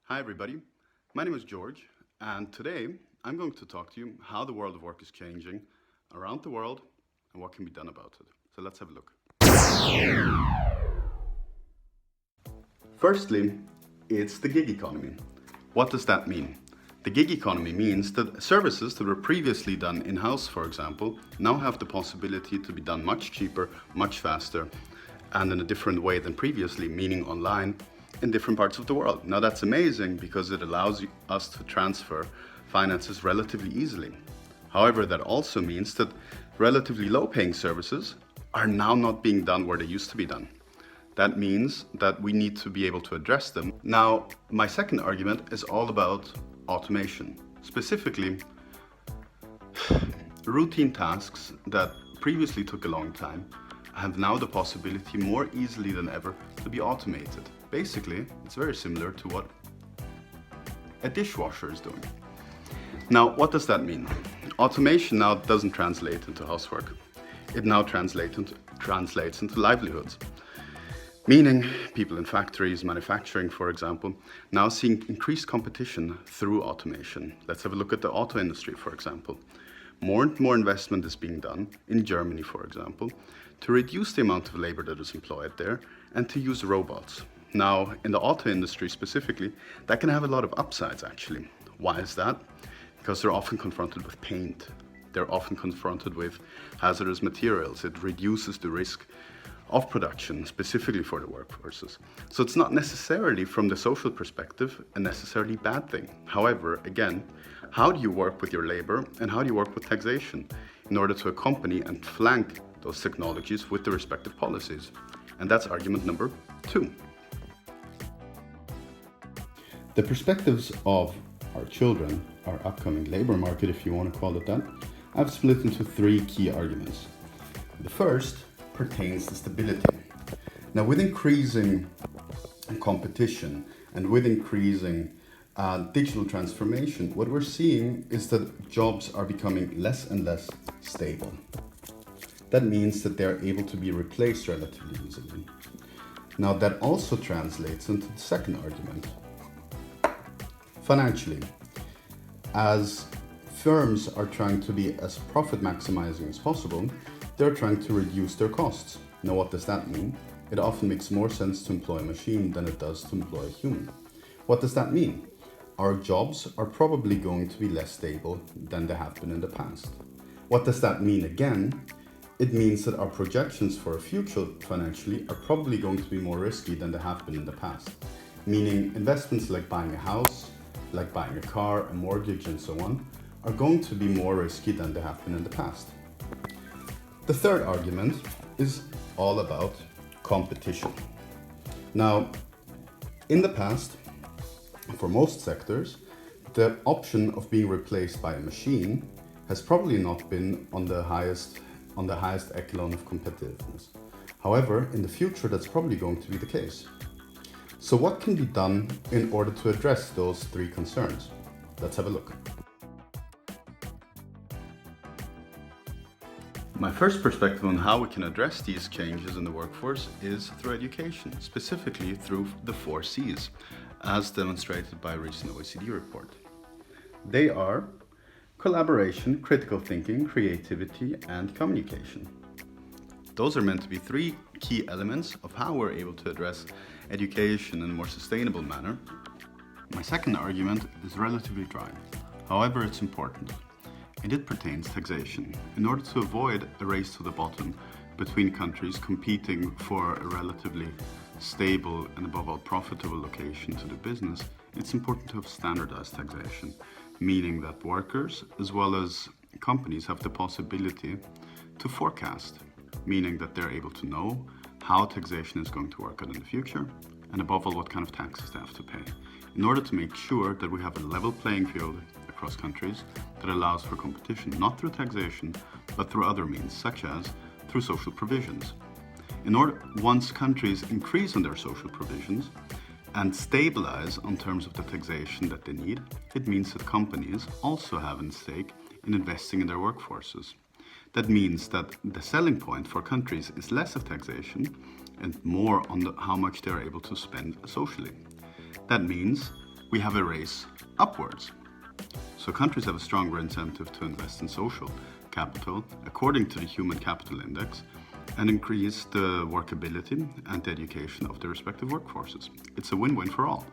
Hi everybody, my name is George, and today I'm going to talk to you how the world of work is changing around the world and what can be done about it. So let's have a look. Firstly, it's the gig economy. What does that mean? The gig economy means that services that were previously done in-house, for example, now have the possibility to be done much cheaper, much faster, and in a different way than previously, meaning online, in different parts of the world. Now that's amazing because it allows us to transfer finances relatively easily. However, that also means that relatively low-paying services are now not being done where they used to be done. That means that we need to be able to address them. Now, my second argument is all about automation. Specifically, routine tasks that previously took a long time have now the possibility more easily than ever to be automated. Basically, it's very similar to what a dishwasher is doing. Now, what does that mean? Automation now doesn't translate into housework. It now translates into livelihoods. Meaning people in factories, manufacturing, for example, now seeing increased competition through automation. Let's have a look at the auto industry, for example. More and more investment is being done, in Germany, for example, to reduce the amount of labor that is employed there and to use robots. Now, in the auto industry specifically, that can have a lot of upsides actually. Why is that? Because they're often confronted with paint. They're often confronted with hazardous materials. It reduces the risk of production, specifically for the workforces. So it's not necessarily, from the social perspective, a necessarily bad thing. However, again, how do you work with your labor and how do you work with taxation in order to accompany and flank those technologies with the respective policies? And that's argument number 2. The perspectives of our children, our upcoming labor market, if you want to call it that, I've split into 3 key arguments. The first pertains to stability. Now, with increasing competition and with increasing digital transformation, what we're seeing is that jobs are becoming less and less stable. That means that they're able to be replaced relatively easily. Now, that also translates into the second argument. Financially, as firms are trying to be as profit maximizing as possible, they're trying to reduce their costs. Now, what does that mean? It often makes more sense to employ a machine than it does to employ a human. What does that mean? Our jobs are probably going to be less stable than they have been in the past. What does that mean again? It means that our projections for a future financially are probably going to be more risky than they have been in the past. Meaning investments like buying a house, like buying a car, a mortgage and so on, are going to be more risky than they have been in the past. The third argument is all about competition. Now, in the past, for most sectors, the option of being replaced by a machine has probably not been on the highest echelon of competitiveness. However, in the future, that's probably going to be the case. So what can be done in order to address those 3 concerns? Let's have a look. My first perspective on how we can address these changes in the workforce is through education, specifically through the 4 C's, as demonstrated by a recent OECD report. They are collaboration, critical thinking, creativity, and communication. Those are meant to be 3 key elements of how we're able to address education in a more sustainable manner. My second argument is relatively dry. However, it's important. And it pertains to taxation. In order to avoid a race to the bottom between countries competing for a relatively stable and above all profitable location to do business, it's important to have standardized taxation, meaning that workers as well as companies have the possibility to forecast, meaning that they're able to know how taxation is going to work out in the future, and above all, what kind of taxes they have to pay, in order to make sure that we have a level playing field across countries that allows for competition, not through taxation, but through other means, such as through social provisions. Once countries increase on their social provisions and stabilize on terms of the taxation that they need, it means that companies also have a stake in investing in their workforces. That means that the selling point for countries is less of taxation and more on how much they're able to spend socially. That means we have a race upwards. So countries have a stronger incentive to invest in social capital according to the Human Capital Index and increase the workability and the education of their respective workforces. It's a win-win for all.